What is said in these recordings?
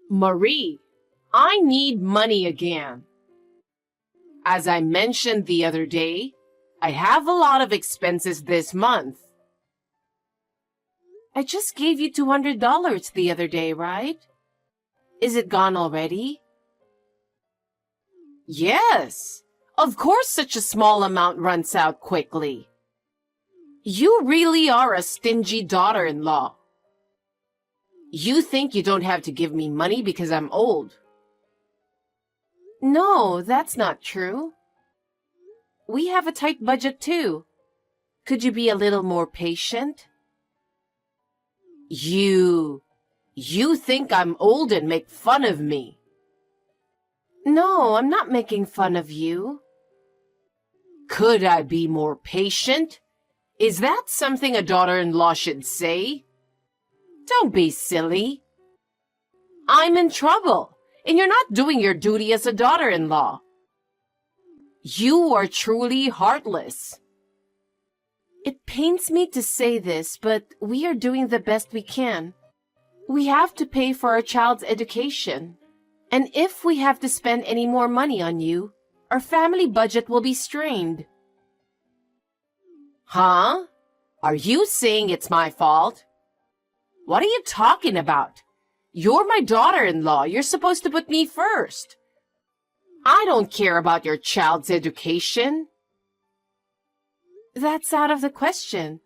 Marie, I need money again. As I mentioned the other day, I have a lot of expenses this month. I just gave you $200 the other day, right? Is it gone already? Yes. Of course such a small amount runs out quickly. You really are a stingy daughter-in-law. You think you don't have to give me money because I'm old. No, that's not true. We have a tight budget too. Could you be a little more patient? You think I'm old and make fun of me. No, I'm not making fun of you. Could I be more patient? Is that something a daughter-in-law should say? Don't be silly. I'm in trouble, and you're not doing your duty as a daughter-in-law. You are truly heartless. It pains me to say this, but we are doing the best we can. We have to pay for our child's education. And if we have to spend any more money on you, our family budget will be strained. Huh? Are you saying it's my fault? What are you talking about? You're my daughter-in-law. You're supposed to put me first. I don't care about your child's education. That's out of the question.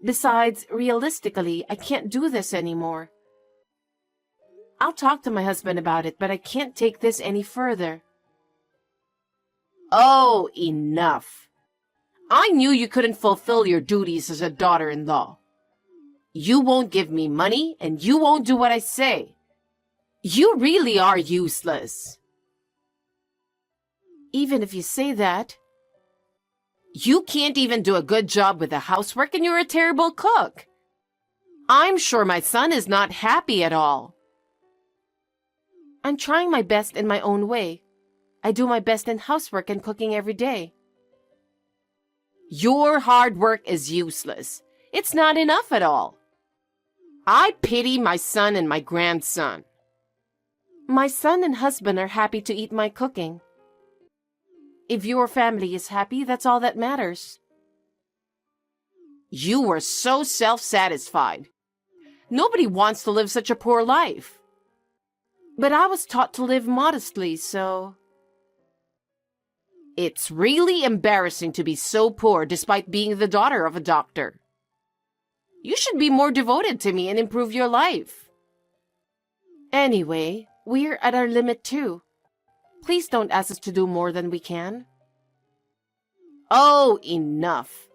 Besides, realistically, I can't do this anymore. I'll talk to my husband about it, but I can't take this any further. Oh, enough. I knew you couldn't fulfill your duties as a daughter-in-law. You won't give me money, and you won't do what I say. You really are useless. Even if you say that, you can't even do a good job with the housework, and you're a terrible cook. I'm sure my son is not happy at all. I'm trying my best in my own way. I do my best in housework and cooking every day. Your hard work is useless. It's not enough at all. I pity my son and my grandson. My son and husband are happy to eat my cooking. If your family is happy, that's all that matters. You were so self-satisfied. Nobody wants to live such a poor life. But I was taught to live modestly, so... It's really embarrassing to be so poor despite being the daughter of a doctor. You should be more devoted to me and improve your life. Anyway, we're at our limit too. Please don't ask us to do more than we can. Oh, enough.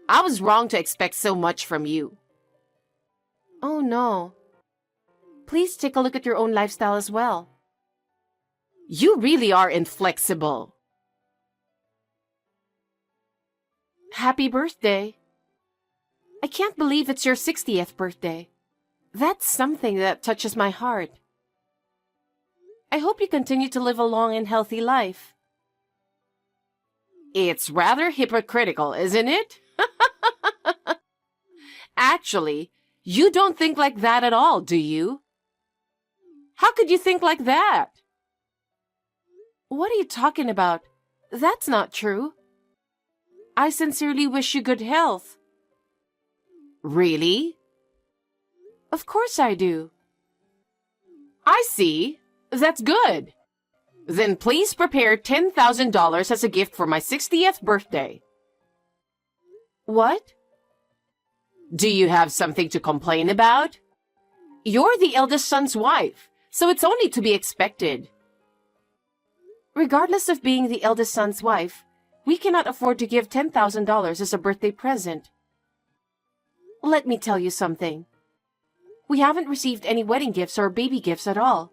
I was wrong to expect so much from you. Oh, no. Please take a look at your own lifestyle as well. You really are inflexible. Happy birthday. I can't believe it's your 60th birthday. That's something that touches my heart. I hope you continue to live a long and healthy life. It's rather hypocritical, isn't it? Actually, you don't think like that at all, do you? How could you think like that? What are you talking about? That's not true. I sincerely wish you good health. Really? Of course I do. I see. That's good. Then please prepare $10,000 as a gift for my 60th birthday. What? Do you have something to complain about? You're the eldest son's wife, so it's only to be expected. Regardless of being the eldest son's wife, we cannot afford to give $10,000 as a birthday present. Let me tell you something. We haven't received any wedding gifts or baby gifts at all.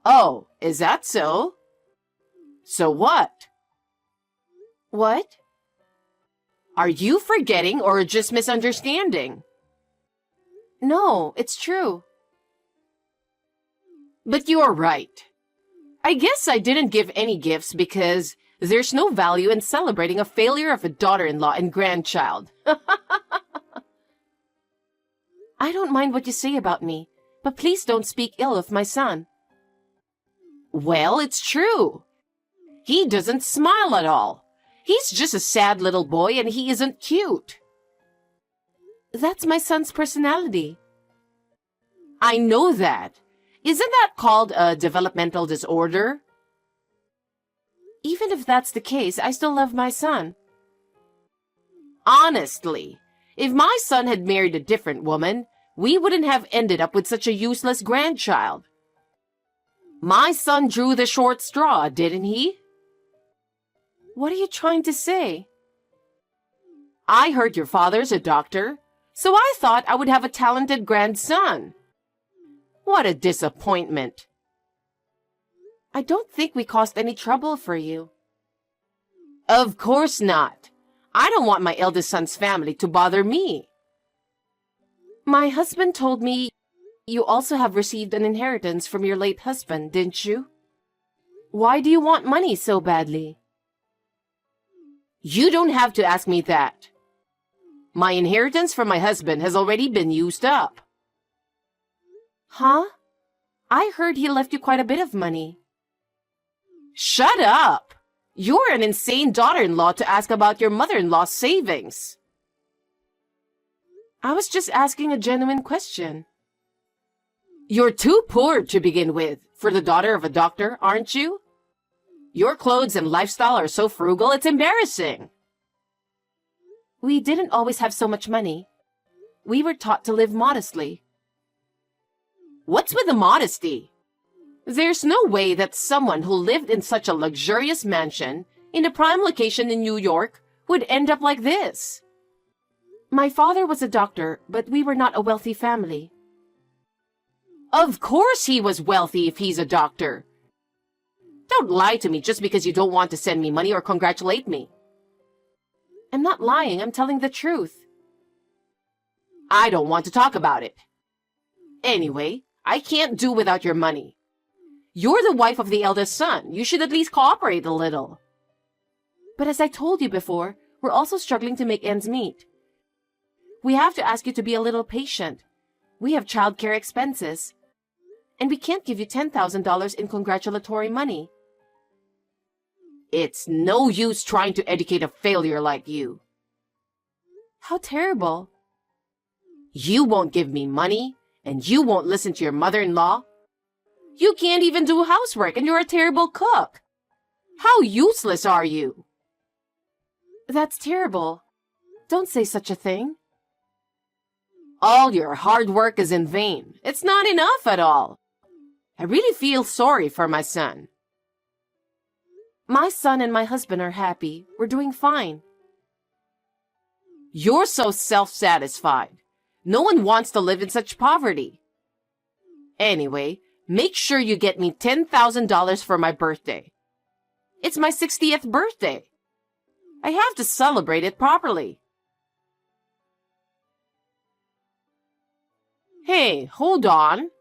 Oh, is that so? So what? What? Are you forgetting or just misunderstanding? No, it's true. But you're right. I guess I didn't give any gifts because there's no value in celebrating a failure of a daughter-in-law and grandchild. I don't mind what you say about me, But please don't speak ill of my son. Well, it's true. He doesn't smile at all. He's just a sad little boy and he isn't cute. That's my son's personality. I know that. Isn't that called a developmental disorder? Even if that's the case, I still love my son. Honestly, if my son had married a different woman, we wouldn't have ended up with such a useless grandchild. My son drew the short straw, didn't he? What are you trying to say? I heard your father's a doctor, so I thought I would have a talented grandson. What a disappointment. I don't think we caused any trouble for you. Of course not. I don't want my eldest son's family to bother me. My husband told me you also have received an inheritance from your late husband, didn't you? Why do you want money so badly? You don't have to ask me that. My inheritance from my husband has already been used up. Huh? I heard he left you quite a bit of money. Shut up! You're an insane daughter-in-law to ask about your mother-in-law's savings. I was just asking a genuine question. You're too poor to begin with, for the daughter of a doctor, aren't you? Your clothes and lifestyle are so frugal, it's embarrassing. We didn't always have so much money. We were taught to live modestly. What's with the modesty? There's no way that someone who lived in such a luxurious mansion in a prime location in New York would end up like this. My father was a doctor, but we were not a wealthy family. Of course he was wealthy if he's a doctor. Don't lie to me just because you don't want to send me money or congratulate me. I'm not lying, I'm telling the truth. I don't want to talk about it. Anyway, I can't do without your money. You're the wife of the eldest son. You should at least cooperate a little. But as I told you before, we're also struggling to make ends meet. We have to ask you to be a little patient. We have childcare expenses. And we can't give you $10,000 in congratulatory money. It's no use trying to educate a failure like you. How terrible. You won't give me money, and you won't listen to your mother-in-law. You can't even do housework, and you're a terrible cook. How useless are you? That's terrible. Don't say such a thing. All your hard work is in vain. It's not enough at all. I really feel sorry for my son. My son and my husband are happy. We're doing fine. You're so self-satisfied. No one wants to live in such poverty. Anyway, make sure you get me $10,000 for my birthday. It's my 60th birthday. I have to celebrate it properly. Hey, hold on.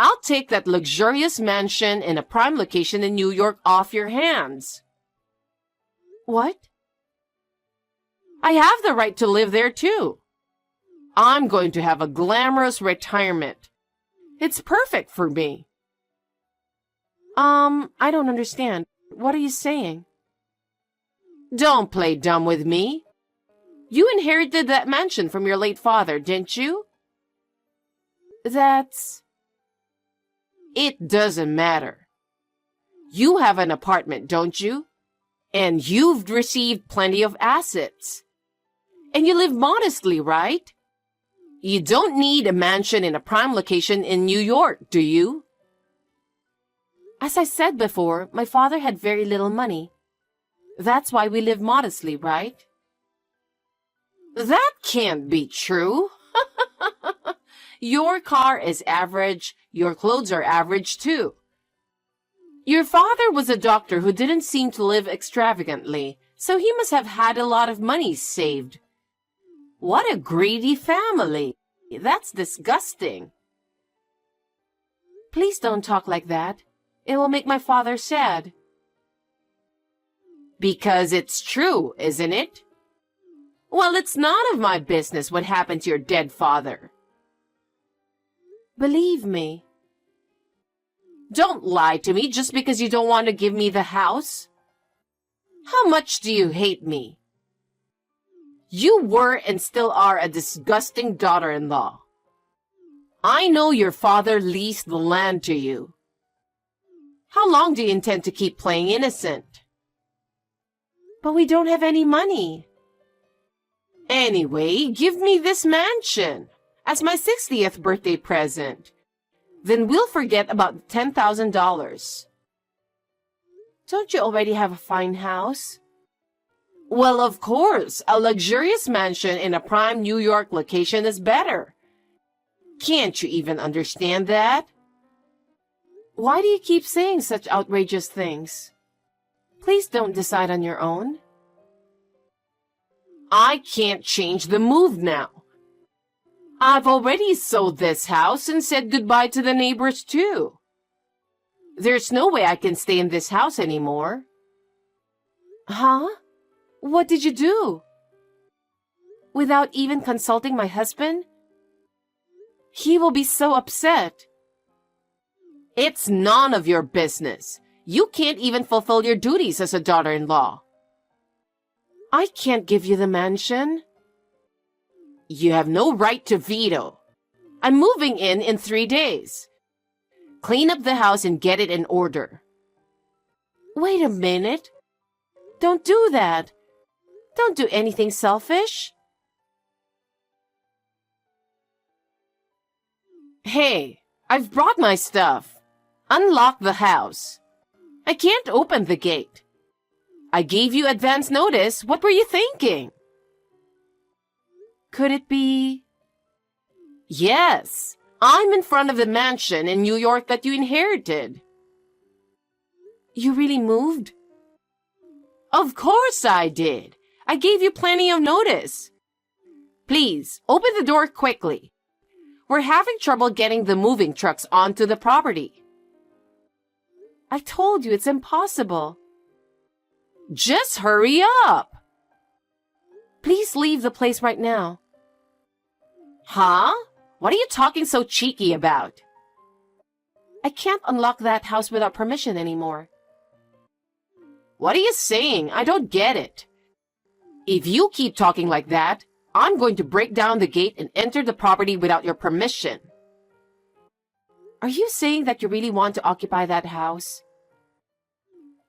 I'll take that luxurious mansion in a prime location in New York off your hands. What? I have the right to live there too. I'm going to have a glamorous retirement. It's perfect for me. I don't understand. What are you saying? Don't play dumb with me. You inherited that mansion from your late father, didn't you? It doesn't matter. You have an apartment, don't you? And you've received plenty of assets. And you live modestly, right? You don't need a mansion in a prime location in New York, do you? As I said before, my father had very little money. That's why we live modestly, right? That can't be true. Your car is average. Your clothes are average too. Your father was a doctor who didn't seem to live extravagantly, so he must have had a lot of money saved. What a greedy family. That's disgusting. Please don't talk like that. It will make my father sad. Because it's true, isn't it? Well, it's none of my business what happened to your dead father. Believe me. Don't lie to me just because you don't want to give me the house. How much do you hate me? You were and still are a disgusting daughter-in-law. I know your father leased the land to you. How long do you intend to keep playing innocent? But we don't have any money. Anyway, give me this mansion as my 60th birthday present. Then we'll forget about $10,000. Don't you already have a fine house? Well, of course, a luxurious mansion in a prime New York location is better. Can't you even understand that? Why do you keep saying such outrageous things? Please don't decide on your own. I can't change the move now. I've already sold this house and said goodbye to the neighbors too. There's no way I can stay in this house anymore. Huh? What did you do? Without even consulting my husband? He will be so upset. It's none of your business. You can't even fulfill your duties as a daughter-in-law. I can't give you the mansion. You have no right to veto. I'm moving in 3 days. Clean up the house and get it in order. Wait a minute. Don't do that. Don't do anything selfish. Hey, I've brought my stuff. Unlock the house. I can't open the gate. I gave you advance notice. What were you thinking? Could it be? Yes, I'm in front of the mansion in New York that you inherited. You really moved? Of course I did. I gave you plenty of notice. Please, open the door quickly. We're having trouble getting the moving trucks onto the property. I told you it's impossible. Just hurry up. Please leave the place right now. Huh? What are you talking so cheeky about? I can't unlock that house without permission anymore. What are you saying? I don't get it. If you keep talking like that, I'm going to break down the gate and enter the property without your permission. Are you saying that you really want to occupy that house?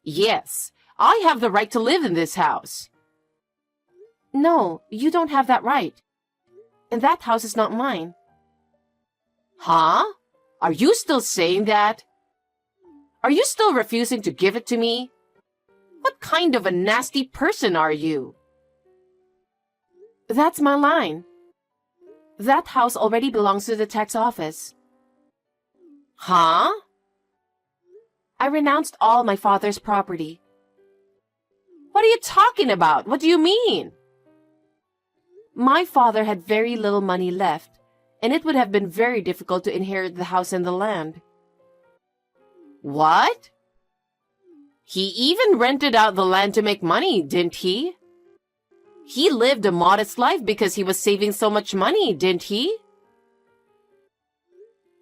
Yes, I have the right to live in this house. No, you don't have that right. And that house is not mine. Huh? Are you still saying that? Are you still refusing to give it to me? What kind of a nasty person are you? That's my line. That house already belongs to the tax office. Huh? I renounced all my father's property. What are you talking about? What do you mean? My father had very little money left, and it would have been very difficult to inherit the house and the land. What? He even rented out the land to make money, didn't he? He lived a modest life because he was saving so much money, didn't he?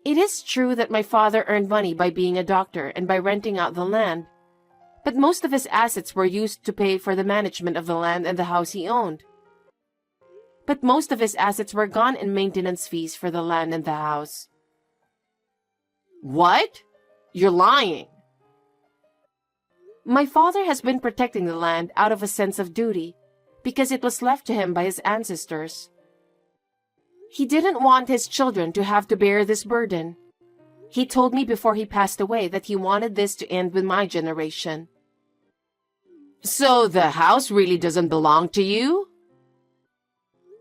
It is true that my father earned money by being a doctor and by renting out the land, but most of his assets were used to pay for the management of the land and the house he owned. But most of his assets were gone in maintenance fees for the land and the house. What? You're lying. My father has been protecting the land out of a sense of duty, because it was left to him by his ancestors. He didn't want his children to have to bear this burden. He told me before he passed away that he wanted this to end with my generation. So the house really doesn't belong to you?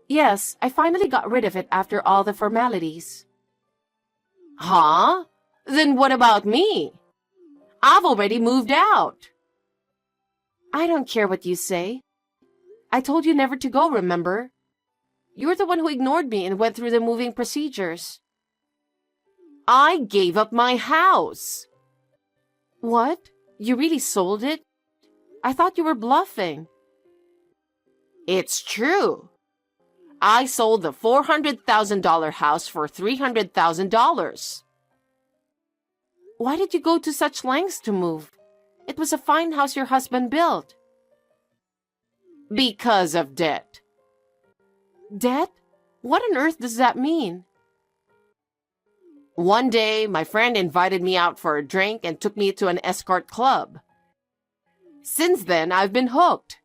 Yes, I finally got rid of it after all the formalities. Huh? Then what about me? I've already moved out. I don't care what you say. I told you never to go, remember? You're the one who ignored me and went through the moving procedures. I gave up my house. What? You really sold it? I thought you were bluffing. It's true. I sold the $400,000 house for $300,000. Why did you go to such lengths to move? It was a fine house your husband built. Because of debt. Debt? What on earth does that mean? One day, my friend invited me out for a drink and took me to an escort club. Since then, I've been hooked.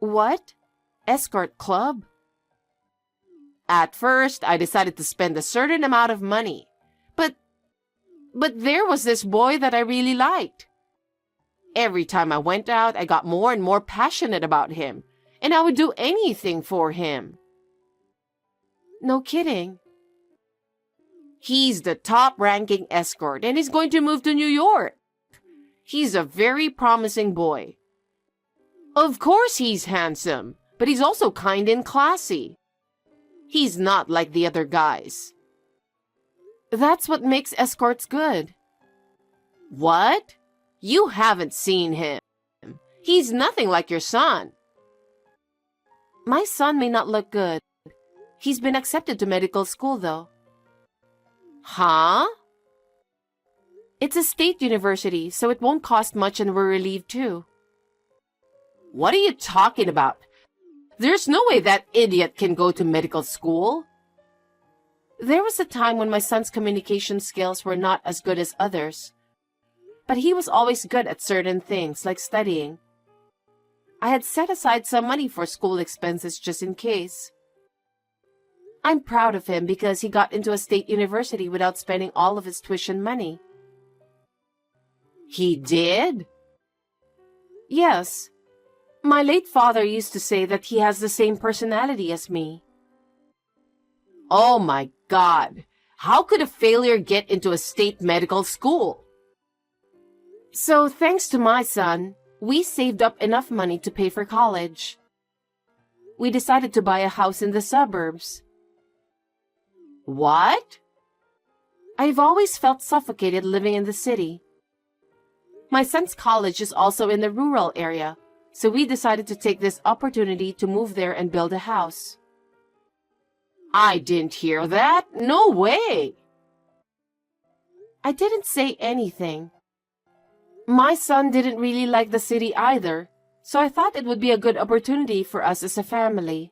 What? Escort club? At first, I decided to spend a certain amount of money. But there was this boy that I really liked. Every time I went out, I got more and more passionate about him, and I would do anything for him. No kidding. He's the top-ranking escort, and he's going to move to New York. He's a very promising boy. Of course he's handsome, but he's also kind and classy. He's not like the other guys. That's what makes escorts good. What? You haven't seen him. He's nothing like your son. My son may not look good. He's been accepted to medical school, though. Huh? It's a state university, so it won't cost much and we're relieved too. What are you talking about? There's no way that idiot can go to medical school. There was a time when my son's communication skills were not as good as others. But he was always good at certain things, like studying. I had set aside some money for school expenses just in case. I'm proud of him because he got into a state university without spending all of his tuition money. He did? Yes. My late father used to say that he has the same personality as me. Oh my God! How could a failure get into a state medical school? So thanks to my son, we saved up enough money to pay for college. We decided to buy a house in the suburbs. What? I've always felt suffocated living in the city. My son's college is also in the rural area, so we decided to take this opportunity to move there and build a house. I didn't hear that. No way. I didn't say anything. My son didn't really like the city either, so I thought it would be a good opportunity for us as a family.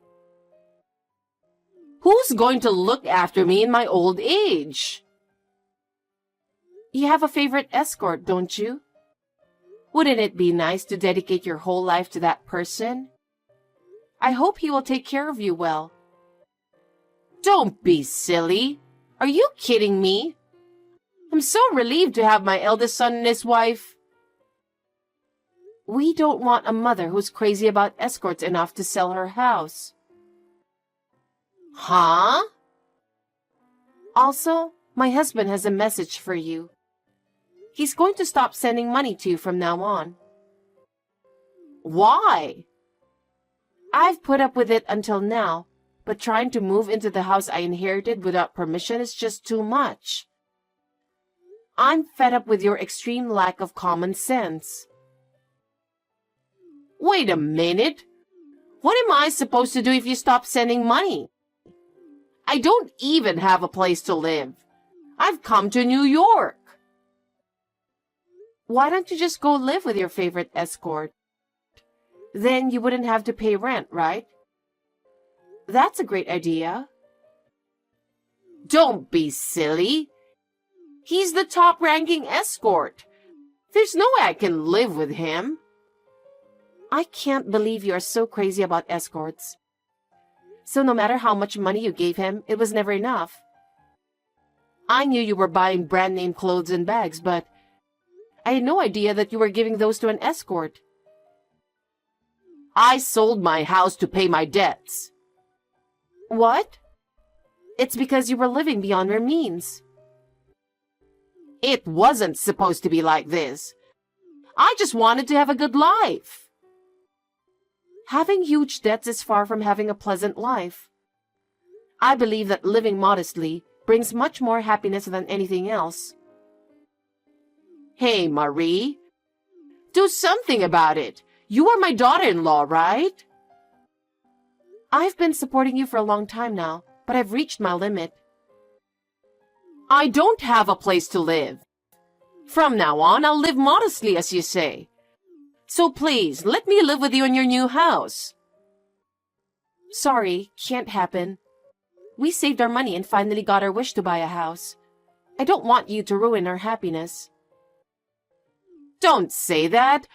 Who's going to look after me in my old age? You have a favorite escort, don't you? Wouldn't it be nice to dedicate your whole life to that person? I hope he will take care of you well. Don't be silly. Are you kidding me? I'm so relieved to have my eldest son and his wife. We don't want a mother who's crazy about escorts enough to sell her house. Huh? Also, my husband has a message for you. He's going to stop sending money to you from now on. Why? I've put up with it until now, but trying to move into the house I inherited without permission is just too much. I'm fed up with your extreme lack of common sense. Wait a minute. What am I supposed to do if you stop sending money? I don't even have a place to live. I've come to New York. Why don't you just go live with your favorite escort? Then you wouldn't have to pay rent, right? That's a great idea. Don't be silly. He's the top-ranking escort. There's no way I can live with him. I can't believe you are so crazy about escorts. So no matter how much money you gave him, it was never enough. I knew you were buying brand-name clothes and bags, but I had no idea that you were giving those to an escort. I sold my house to pay my debts. What? It's because you were living beyond your means. It wasn't supposed to be like this. I just wanted to have a good life. Having huge debts is far from having a pleasant life. I believe that living modestly brings much more happiness than anything else. Hey, Marie. Do something about it. You are my daughter-in-law, right? I've been supporting you for a long time now, but I've reached my limit. I don't have a place to live. From now on, I'll live modestly, as you say. So please, let me live with you in your new house. Sorry, can't happen. We saved our money and finally got our wish to buy a house. I don't want you to ruin our happiness. Don't say that.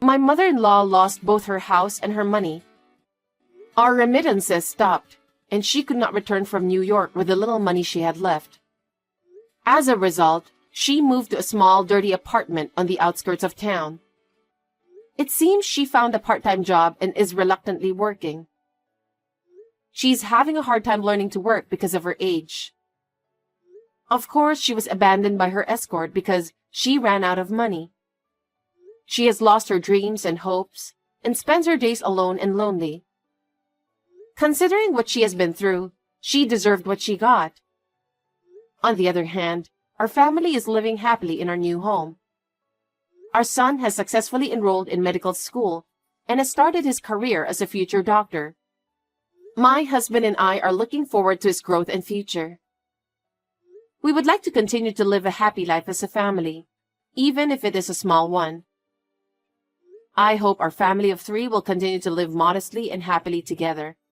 My mother-in-law lost both her house and her money. Our remittances stopped, and she could not return from New York with the little money she had left. As a result, she moved to a small, dirty apartment on the outskirts of town. It seems she found a part-time job and is reluctantly working. She's having a hard time learning to work because of her age. Of course, she was abandoned by her escort because she ran out of money. She has lost her dreams and hopes and spends her days alone and lonely. Considering what she has been through, she deserved what she got. On the other hand, our family is living happily in our new home. Our son has successfully enrolled in medical school and has started his career as a future doctor. My husband and I are looking forward to his growth and future. We would like to continue to live a happy life as a family, even if it is a small one. I hope our family of 3 will continue to live modestly and happily together.